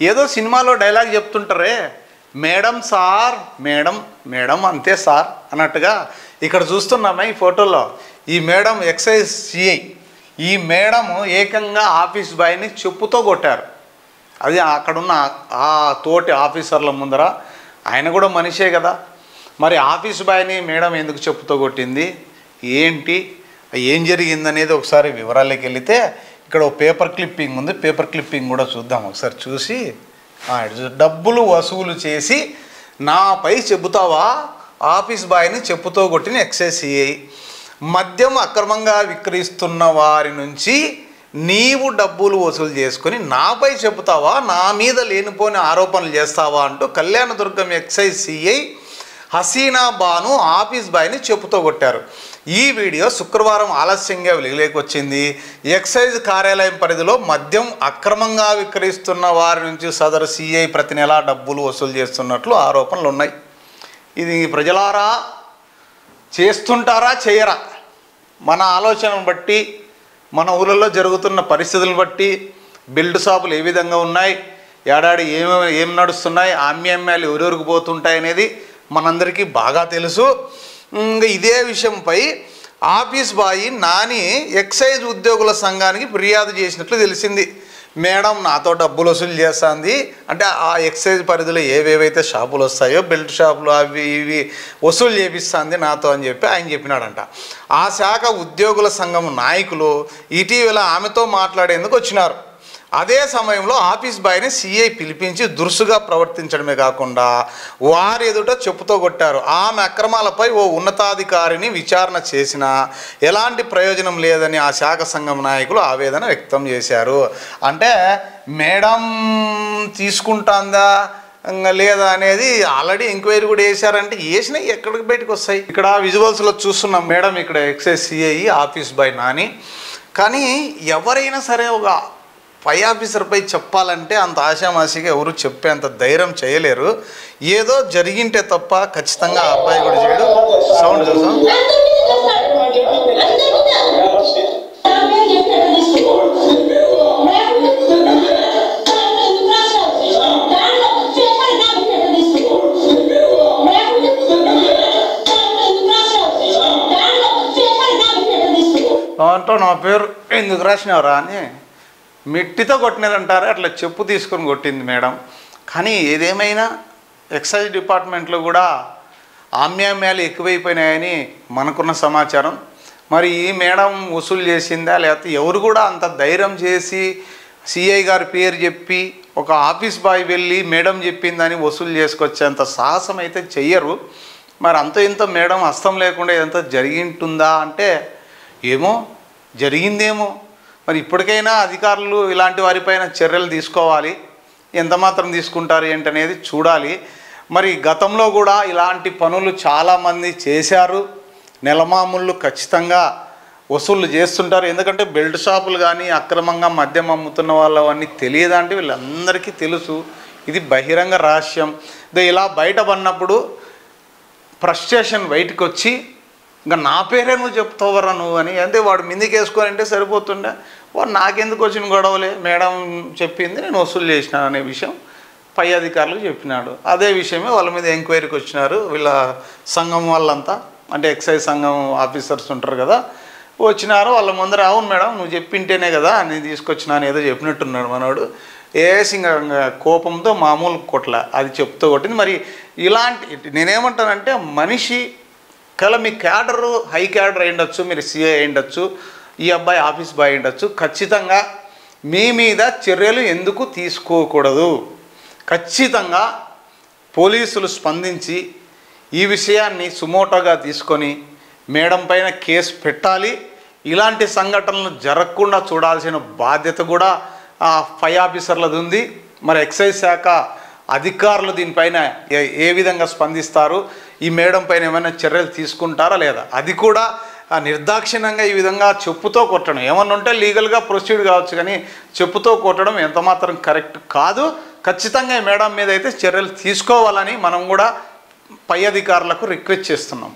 ఏదో సినిమాలో డైలాగ్ చెప్తుంటారే, మేడం సార్ మేడం మేడం అంతే సార్ అన్నట్టుగా ఇక్కడ చూస్తున్నామే ఈ ఫోటోలో. ఈ మేడం ఎక్సైజ్ సిఐ, ఈ మేడం ఏకంగా ఆఫీస్ బాయ్ని చెప్పుతో కొట్టారు. అది అక్కడున్న ఆ తోటి ఆఫీసర్ల ముందర. ఆయన కూడా మనిషే కదా, మరి ఆఫీస్ బాయ్ని మేడం ఎందుకు చెప్పుతో కొట్టింది, ఏంటి, ఏం జరిగిందనేది ఒకసారి వివరాల్లోకి వెళితే ఇక్కడ ఒక పేపర్ క్లిప్పింగ్ ఉంది. పేపర్ క్లిప్పింగ్ కూడా చూద్దాం ఒకసారి. చూసి డబ్బులు వసూలు చేసి నాపై చెబుతావా, ఆఫీస్ బాయ్ని చెప్పుతో కొట్టిన ఎక్సైజ్ సిఐ, మద్యం అక్రమంగా విక్రయిస్తున్న వారి నుంచి నీవు డబ్బులు వసూలు చేసుకొని నాపై చెబుతావా, నా మీద లేనిపోని ఆరోపణలు చేస్తావా అంటూ Kalyanadurgam excise CI Haseena Banu office బాయ్ని చెప్పుతో కొట్టారు. ఈ వీడియో శుక్రవారం ఆలస్యంగా వెలుగులోకి వచ్చింది. ఎక్సైజ్ కార్యాలయం పరిధిలో మద్యం అక్రమంగా విక్రయిస్తున్న వారి నుంచి సదరు సిఐ ప్రతి నెలా డబ్బులు వసూలు చేస్తున్నట్లు ఆరోపణలు ఉన్నాయి. ఇది ప్రజలారా చేస్తుంటారా చేయరా, మన ఆలోచనను బట్టి, మన ఊళ్ళలో జరుగుతున్న పరిస్థితులను బట్టి, బెల్ట్ షాపులు ఏ విధంగా ఉన్నాయి, ఏడాది ఏం నడుస్తున్నాయి, ఆమ్యామ్యాలు ఎవరెవరికి పోతుంటాయి అనేది మనందరికీ బాగా తెలుసు. ఇంకా ఇదే విషయంపై ఆఫీస్ బాయ్ నాని ఎక్సైజ్ ఉద్యోగుల సంఘానికి ఫిర్యాదు చేసినట్లు తెలిసింది. మేడం నాతో డబ్బులు వసూలు చేస్తుంది అంటే ఆ ఎక్సైజ్ పరిధిలో ఏవేవైతే షాపులు వస్తాయో, బెల్ట్ షాపులు అవి ఇవి వసూలు చేపిస్తుంది నాతో అని చెప్పి ఆయన చెప్పినాడంట. ఆ శాఖ ఉద్యోగుల సంఘం నాయకులు ఇటీవల ఆమెతో మాట్లాడేందుకు వచ్చినారు. అదే సమయంలో ఆఫీస్ బాయ్ని సిఐ పిలిపించి దురుసుగా ప్రవర్తించడమే కాకుండా వారి ఎదుట చెప్పుతో కొట్టారు. ఆమె అక్రమాలపై ఓ ఉన్నతాధికారిని విచారణ చేసినా ఎలాంటి ప్రయోజనం లేదని ఆ శాఖ సంఘం నాయకులు ఆవేదన వ్యక్తం చేశారు. అంటే మేడం తీసుకుంటాందా లేదా అనేది ఆల్రెడీ ఎంక్వైరీ కూడా వేశారంటే వేసినా ఎక్కడికి బయటకు వస్తాయి. ఇక్కడ విజువల్స్లో చూస్తున్నాం మేడం, ఇక్కడ excise CI office boy Nani. కానీ ఎవరైనా సరే ఒక పై ఆఫీసర్పై చెప్పాలంటే అంత ఆశామాషిగా ఎవరు చెప్పేంత ధైర్యం చేయలేరు. ఏదో జరిగింటే తప్ప ఖచ్చితంగా ఆ అబ్బాయి కూడా చేయడు. సౌండ్ చూసాం. దాంట్లో నా పేరు ఎందుకు రాసినవరా అని మెట్టితో కొట్టినదంటారా, అట్లా చెప్పు తీసుకొని కొట్టింది మేడం. కానీ ఏదేమైనా ఎక్సైజ్ డిపార్ట్మెంట్లో కూడా ఆమ్యామ్యాలు ఎక్కువైపోయినాయని మనకున్న సమాచారం. మరి ఈ మేడం వసూలు చేసిందా, లేకపోతే ఎవరు కూడా అంత ధైర్యం చేసి సిఐ గారి పేరు చెప్పి ఒక ఆఫీస్ బాయ్ వెళ్ళి మేడం చెప్పిందని వసూలు చేసుకొచ్చేంత సాహసం అయితే చెయ్యరు. మరి అంత ఇంత మేడం హస్తం లేకుండా ఇదంతా జరిగింటుందా అంటే ఏమో, జరిగిందేమో. మరి ఇప్పటికైనా అధికారులు ఇలాంటి వారిపైన చర్యలు తీసుకోవాలి. ఎంత మాత్రం తీసుకుంటారు ఏంటనేది చూడాలి. మరి గతంలో కూడా ఇలాంటి పనులు చాలామంది చేశారు. నెలమామూళ్ళు ఖచ్చితంగా వసూళ్ళు చేస్తుంటారు. ఎందుకంటే బెల్ట్ షాపులు కానీ అక్రమంగా మద్యం అమ్ముతున్న వాళ్ళు అవన్నీ తెలియదంటే వీళ్ళందరికీ తెలుసు. ఇది బహిరంగ రహస్యం. ఇలా బయట పడినప్పుడు ఫ్రస్ట్రేషన్ బయటకు వచ్చి ఇంకా నా పేరే నువ్వు చెప్తావరా నువ్వు అని అంటే వాడు మిందికి వేసుకొని అంటే సరిపోతుండే. వాడు నాకెందుకు వచ్చిన గొడవలే, మేడం చెప్పింది నేను వసూలు చేసినాను అనే విషయం పై అధికారులకు చెప్పినాడు. అదే విషయమే వాళ్ళ మీద ఎంక్వైరీకి వచ్చినారు వీళ్ళ సంఘం వాళ్ళంతా. అంటే ఎక్సైజ్ సంఘం ఆఫీసర్స్ ఉంటారు కదా, వచ్చినారు. వాళ్ళ ముందర అవును మేడం నువ్వు చెప్పింటేనే కదా నేను తీసుకొచ్చినాను ఏదో చెప్పినట్టున్నాడు మనోడు. ఇంకా కోపంతో మామూలు కొట్ల అది చెప్తూ కొట్టింది. మరి ఇలాంటి నేనేమంటానంటే మనిషి కల మీ క్యాడరు హై క్యాడర్ అయ్యుండొచ్చు, మీరు సిఐ అయ్యుండొచ్చు, ఈ అబ్బాయి ఆఫీస్ బాయ్ అయ్యుండొచ్చు. ఖచ్చితంగా మీ మీద చర్యలు ఎందుకు తీసుకోకూడదు? ఖచ్చితంగా పోలీసులు స్పందించి ఈ విషయాన్ని సుమోటోగా తీసుకొని మేడం పైన కేసు పెట్టాలి. ఇలాంటి సంఘటనలు జరగకుండా చూడాల్సిన బాధ్యత కూడా పై ఆఫీసర్లది ఉంది. మరి ఎక్సైజ్ శాఖ అధికారులు దీనిపైన ఏ విధంగా స్పందిస్తారు, ఈ మేడం పైన ఏమైనా చర్యలు తీసుకుంటారా లేదా, అది కూడా నిర్దాక్షిణ్యంగా ఈ విధంగా చెప్పుతో కొట్టడం ఏమన్నా ఉంటే లీగల్గా ప్రొసీడ్ కావచ్చు, కానీ చెప్పుతో కొట్టడం ఎంతమాత్రం కరెక్ట్ కాదు. ఖచ్చితంగా ఈ మేడం మీద అయితే చర్యలు తీసుకోవాలని మనం కూడా పై అధికారులకు రిక్వెస్ట్ చేస్తున్నాం.